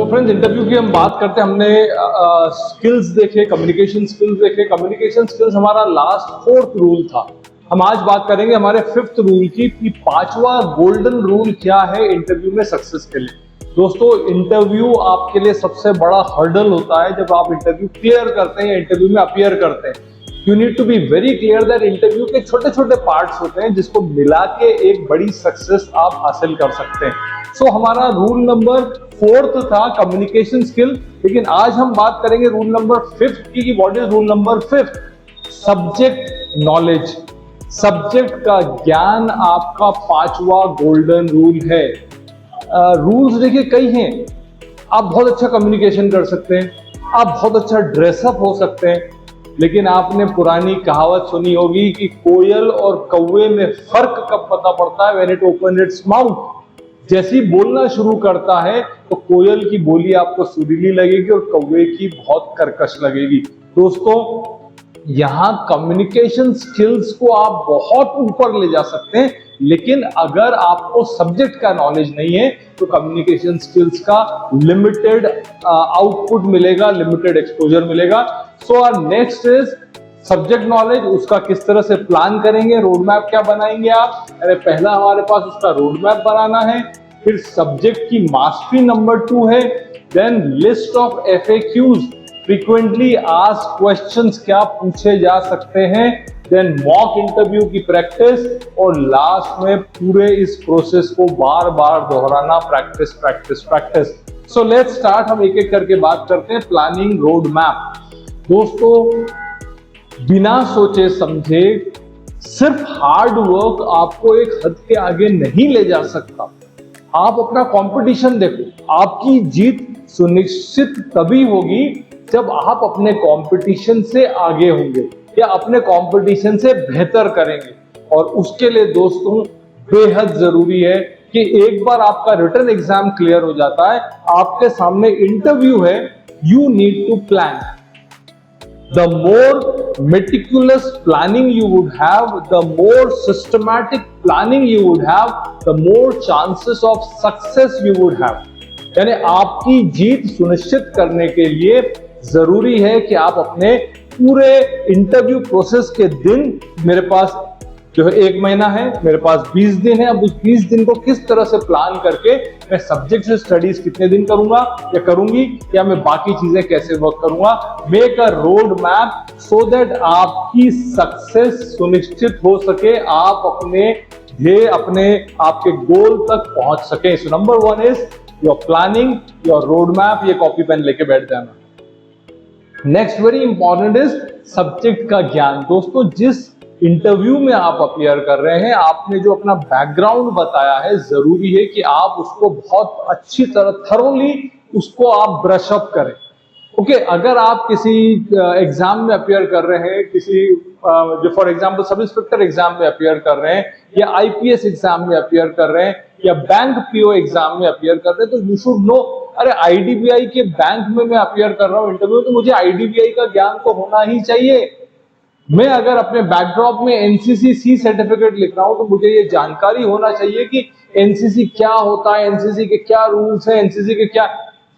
तो friends, interview की हम बात करते हैं। हमने स्किल्स देखे, कम्युनिकेशन स्किल्स देखे। कम्युनिकेशन स्किल्स हमारा लास्ट 4th रूल था। हम आज बात करेंगे हमारे 5th रूल की कि 5वां गोल्डन रूल क्या है इंटरव्यू में सक्सेस के लिए। दोस्तों, इंटरव्यू आपके लिए सबसे बड़ा हर्डल होता है जब आप इंटरव्यू क्लियर करते हैं या इंटरव्यू में अपीयर करते हैं। You need to be very clear that interview के छोटे छोटे पार्ट्स होते हैं जिसको मिला के एक बड़ी सक्सेस आप हासिल कर सकते हैं। सो हमारा रूल नंबर 4th था कम्युनिकेशन स्किल, लेकिन आज हम बात करेंगे रूल नंबर 5th की। What is rule number 5th? Subject knowledge. Subject का ज्ञान आपका 5वां गोल्डन रूल है। रूल्स देखिए कई हैं। आप बहुत अच्छा कम्युनिकेशन कर सकते हैं, आप बहुत अच्छा ड्रेसअप हो सकते हैं, लेकिन आपने पुरानी कहावत सुनी होगी कि कोयल और कौवे में फर्क कब पता पड़ता है? When it open its mouth. जैसी बोलना शुरू करता है तो कोयल की बोली आपको सुरीली लगेगी और कौवे की बहुत कर्कश लगेगी। दोस्तों, यहां कम्युनिकेशन स्किल्स को आप बहुत ऊपर ले जा सकते हैं, लेकिन अगर आपको सब्जेक्ट का नॉलेज नहीं है तो कम्युनिकेशन स्किल्स का लिमिटेड आउटपुट मिलेगा, लिमिटेड एक्सपोजर मिलेगा। So our next is subject knowledge. उसका किस तरह से प्लान करेंगे, रोड मैप क्या बनाएंगे आप? अरे पहला हमारे पास उसका रोड मैप बनाना है। फिर सब्जेक्ट की मास्टरी नंबर 2 है। Then list of FAQs, frequently asked questions क्या पूछे जा सकते हैं। देन मॉक इंटरव्यू की प्रैक्टिस, और लास्ट में पूरे इस प्रोसेस को बार बार दोहराना, practice practice practice. So let's start. हम एक एक करके बात करते हैं। Planning road map. दोस्तों, बिना सोचे समझे सिर्फ हार्ड वर्क आपको एक हद के आगे नहीं ले जा सकता। आप अपना कंपटीशन देखो। आपकी जीत सुनिश्चित तभी होगी जब आप अपने कंपटीशन से आगे होंगे या अपने कंपटीशन से बेहतर करेंगे। और उसके लिए दोस्तों बेहद जरूरी है कि एक बार आपका रिटन एग्जाम क्लियर हो जाता है, आपके सामने इंटरव्यू है, you need to plan. The more meticulous planning you would have, the more systematic planning you would have, the more chances of success you would have. यानी आपकी जीत सुनिश्चित करने के लिए जरूरी है कि आप अपने पूरे इंटरव्यू प्रोसेस के दिन, मेरे पास जो है 1 महीना है, मेरे पास 20 दिन है, अब उस 20 दिन को किस तरह से प्लान करके मैं सब्जेक्ट से स्टडीज कितने दिन करूंगा या करूंगी, या मैं बाकी चीजें कैसे वर्क करूंगा। Make a road map so that आपकी सक्सेस सुनिश्चित हो सके, आप अपने ध्येय, अपने आपके गोल तक पहुंच सके। So number 1 is your planning, your road map. ये कॉपी पेन लेके बैठ जाना। Next very important is subject का ज्ञान। दोस्तों, जिस इंटरव्यू में आप अपीयर कर रहे हैं, आपने जो अपना बैकग्राउंड बताया है, जरूरी है कि आप उसको बहुत अच्छी तरह थरोली उसको आप ब्रश अप करें। ओके, अगर आप किसी एग्जाम में अपीयर कर रहे हैं, किसी जो for example sub inspector exam में अपीयर कर रहे हैं, या IPS एग्जाम में अपीयर कर रहे हैं, या बैंक PO एग्जाम में अपीयर कर रहे हैं, तो यू शुड नो, अरे IDBI के बैंक में मैं अपीयर कर रहा हूं इंटरव्यू, तो मुझे IDBI का ज्ञान तो होना ही चाहिए। मैं अगर अपने बैकड्रॉप में NCC सर्टिफिकेट लिख रहा हूं तो मुझे ये जानकारी होना चाहिए कि NCC क्या होता है, NCC के क्या रूल्स हैं, NCC के क्या,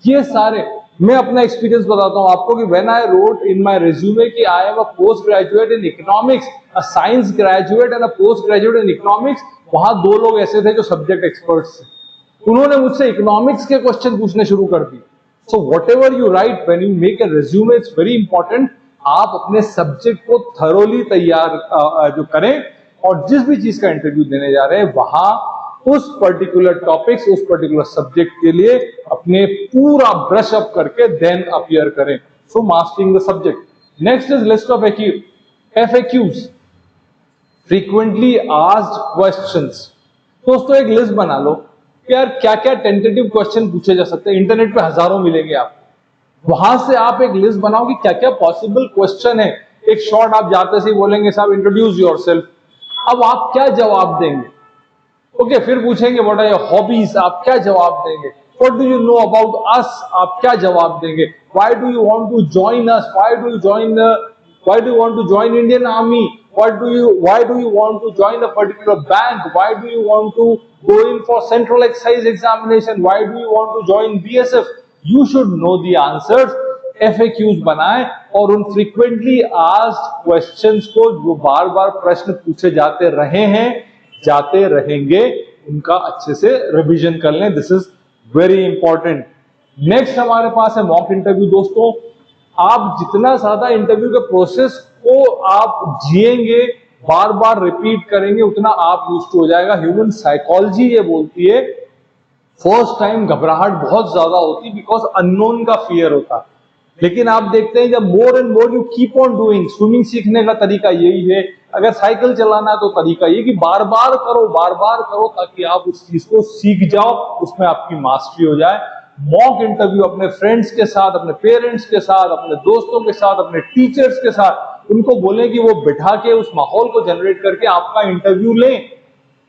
ये सारे। मैं अपना एक्सपीरियंस बताता हूं आपको कि when I wrote in my resume कि I am a post graduate in economics, a science graduate and a post graduate in economics, वहां 2 लोग ऐसे थे जो सब्जेक्ट एक्सपर्ट्स थे। उन्होंने मुझसे इकोनॉमिक्स के क्वेश्चन पूछने शुरू कर दिए। So whatever you right when you make a resume, it's very important आप अपने सब्जेक्ट को थरोली तैयार जो करें, और जिस भी चीज का इंटरव्यू देने जा रहे हैं वहां उस पर्टिकुलर टॉपिक्स, उस पर्टिकुलर सब्जेक्ट के लिए अपने पूरा ब्रश अप करके देन अपीयर करें। So mastering the subject. Next is list of FAQs, frequently asked questions. दोस्तों, एक लिस्ट बना लो कि यार क्या क्या टेंटेटिव क्वेश्चन पूछे जा सकते हैं। इंटरनेट पे हजारों मिलेंगे आपको, वहां से आप एक लिस्ट बनाओ कि क्या क्या पॉसिबल क्वेश्चन है। एक शॉर्ट आप जाते से ही बोलेंगे साहब इंट्रोड्यूस योरसेल्फ, अब आप क्या जवाब देंगे? ओके, फिर पूछेंगे व्हाट आर योर हॉबीज, आप क्या जवाब देंगे? What do you know about us, आप क्या जवाब देंगे? Why do you want to join us, why do you want to join Indian army, why do you want to join a particular bank, why do you want to go in for central excise examination, why do you want to join BSF? You should know the answers. FAQs बनाएं और उन frequently asked questions को जो बार बार प्रश्न पूछे जाते रहे हैं, जाते रहेंगे, उनका अच्छे से रिवीजन कर लें। This is very important. Next हमारे पास है मॉक इंटरव्यू। दोस्तों, आप जितना ज्यादा इंटरव्यू के प्रोसेस को आप जिएंगे, बार बार रिपीट करेंगे, उतना आप यूज्ड हो जाएगा। ह्यूमन साइकोलॉजी ये बोलती है फर्स्ट टाइम घबराहट बहुत ज्यादा होती है बिकॉज अननोन का फियर होता है। लेकिन आप देखते हैं जब more and more you keep on doing, swimming सीखने का तरीका यही है, अगर साइकिल चलाना है तो तरीका ये कि बार बार करो ताकि आप उस चीज को सीख जाओ, उसमें आपकी मास्टरी हो जाए। मॉक इंटरव्यू अपने फ्रेंड्स के साथ, अपने पेरेंट्स के साथ, अपने दोस्तों के साथ, अपने टीचर्स के साथ उनको बोले कि वो बिठा के उस माहौल को जनरेट करके आपका इंटरव्यू लें।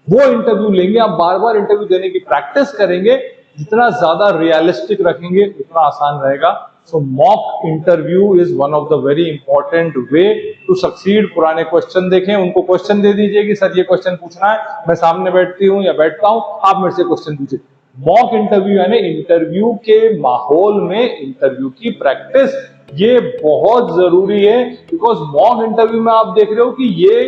वो इंटरव्यू लेंगे, आप बार बार इंटरव्यू देने की प्रैक्टिस करेंगे, जितना ज्यादा रियलिस्टिक रखेंगे उतना आसान रहेगा। So mock interview is one of the very important way to succeed. पुराने क्वेश्चन देखें, उनको क्वेश्चन दे दीजिए कि सर ये क्वेश्चन पूछना है, मैं सामने बैठती हूँ या बैठता हूँ, आप मेरे से क्वेश्चन पूछिए। मॉक इंटरव्यू यानी इंटरव्यू के माहौल में इंटरव्यू की प्रैक्टिस, ये बहुत जरूरी है। बिकॉज मॉक इंटरव्यू में आप देख रहे हो कि ये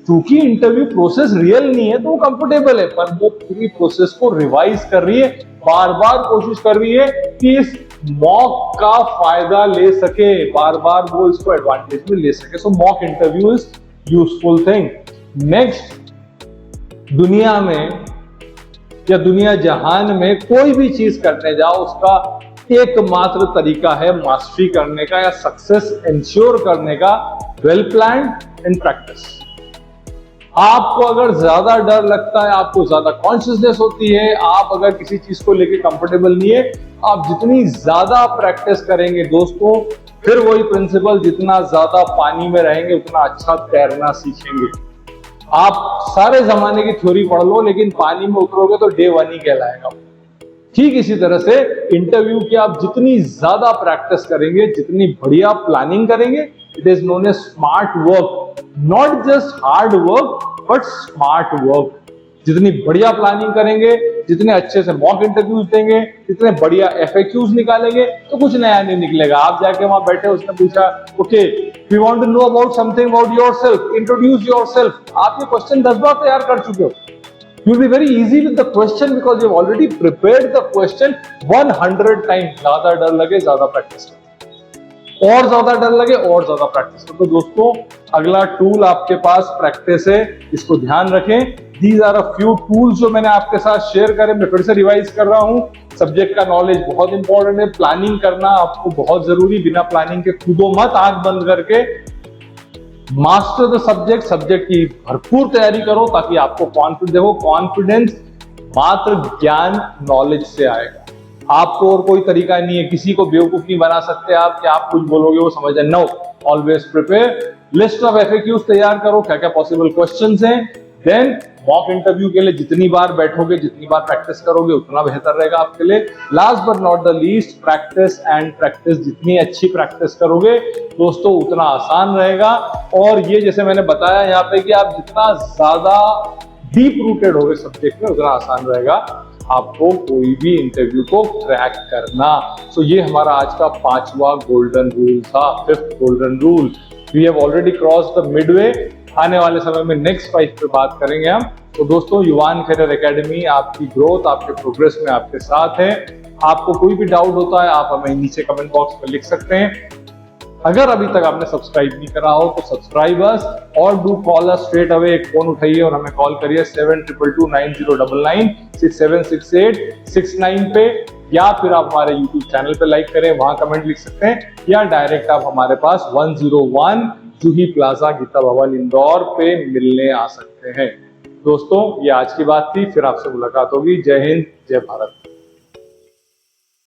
क्योंकि इंटरव्यू प्रोसेस रियल नहीं है तो वो कंफर्टेबल है, पर वो पूरी प्रोसेस को रिवाइज कर रही है, बार बार कोशिश कर रही है कि इस मॉक का फायदा ले सके, बार बार वो इसको एडवांटेज में ले सके। So mock interview is useful thing. Next, दुनिया में या दुनिया जहान में कोई भी चीज करने जाओ, उसका एकमात्र तरीका है मास्टरी करने का या सक्सेस इंश्योर करने का, वेल प्लान्ड इन प्रैक्टिस। आपको अगर ज्यादा डर लगता है, आपको ज्यादा कॉन्शियसनेस होती है, आप अगर किसी चीज को लेके कंफर्टेबल नहीं है, आप जितनी ज्यादा प्रैक्टिस करेंगे दोस्तों, फिर वही प्रिंसिपल, जितना ज्यादा पानी में रहेंगे उतना अच्छा तैरना सीखेंगे। आप सारे जमाने की थ्योरी पढ़ लो, लेकिन पानी में उतरोगे तो डे 1 ही कहलाएगा। ठीक इसी तरह से इंटरव्यू की आप जितनी ज्यादा प्रैक्टिस करेंगे, जितनी बढ़िया प्लानिंग करेंगे, it is known as smart work, not just hard work but smart work. जितनी बढ़िया प्लानिंग करेंगे, जितने अच्छे से मॉक इंटरव्यूज देंगे, जितने बढ़िया FAQs निकालेंगे, तो कुछ नया नहीं निकलेगा। आप जाके वहां बैठे, उसने पूछा okay we want to know about something about yourself, introduce yourself, आप ये क्वेश्चन 10 बार तैयार कर चुके हो। You will be very easy with the question because you've already prepared the question 100 times. ज्यादा डर लगे ज्यादा प्रैक्टिस करो, और ज्यादा डर लगे और ज्यादा प्रैक्टिस करो। तो दोस्तों, अगला टूल आपके पास प्रैक्टिस है, इसको ध्यान रखें। These are a few tools जो मैंने आपके साथ शेयर करे। मैं फिर से रिवाइज कर रहा हूँ, सब्जेक्ट का नॉलेज बहुत इंपॉर्टेंट है, प्लानिंग करना आपको बहुत जरूरी, बिना प्लानिंग के कूदो मत आंख बंद करके। मास्टर द सब्जेक्ट, सब्जेक्ट की भरपूर तैयारी करो ताकि आपको कॉन्फिडेंस, देखो कॉन्फिडेंस मात्र ज्ञान नॉलेज से आएगा। आपको और कोई तरीका नहीं है, किसी को बेवकूफ नहीं बना सकते आप कि आप कुछ बोलोगे वो समझ जाए। No, always prepare, list of FAQs तैयार करो, क्या क्या पॉसिबल क्वेश्चंस हैं। देन मॉक इंटरव्यू के लिए जितनी बार बैठोगे, जितनी बार प्रैक्टिस करोगे, उतना बेहतर रहेगा आपके लिए। Last but not the least, practice and practice. जितनी अच्छी प्रैक्टिस करोगे दोस्तों, उतना आसान रहेगा। और ये जैसे मैंने बताया यहाँ पे कि आप जितना ज्यादा डीप रूटेड होगे सब्जेक्ट में, उतना आसान रहेगा आपको कोई भी इंटरव्यू को क्रैक करना। सो ये हमारा आज का 5वां गोल्डन रूल था, 5th golden rule. We have already crossed the midway. आने वाले समय में नेक्स्ट 5 पे बात करेंगे हम। तो दोस्तों, युवान करियर एकेडमी आपकी ग्रोथ, आपके प्रोग्रेस में आपके साथ है। आपको कोई भी डाउट होता है, आप हमें नीचे कमेंट बॉक्स में लिख सकते हैं। अगर अभी तक आपने सब्सक्राइब नहीं करा हो तो सब्सक्राइब अस और do call us straight away. एक फोन उठाइए और हमें कॉल करिए 72229099 676869 पे, या फिर आप हमारे YouTube चैनल पे लाइक करें, वहां कमेंट लिख सकते हैं, या डायरेक्ट आप हमारे पास 101 जूही प्लाजा गीता भवन इंदौर पे मिलने आ सकते हैं। दोस्तों, ये आज की बात थी, फिर आपसे मुलाकात होगी। जय हिंद, जय भारत।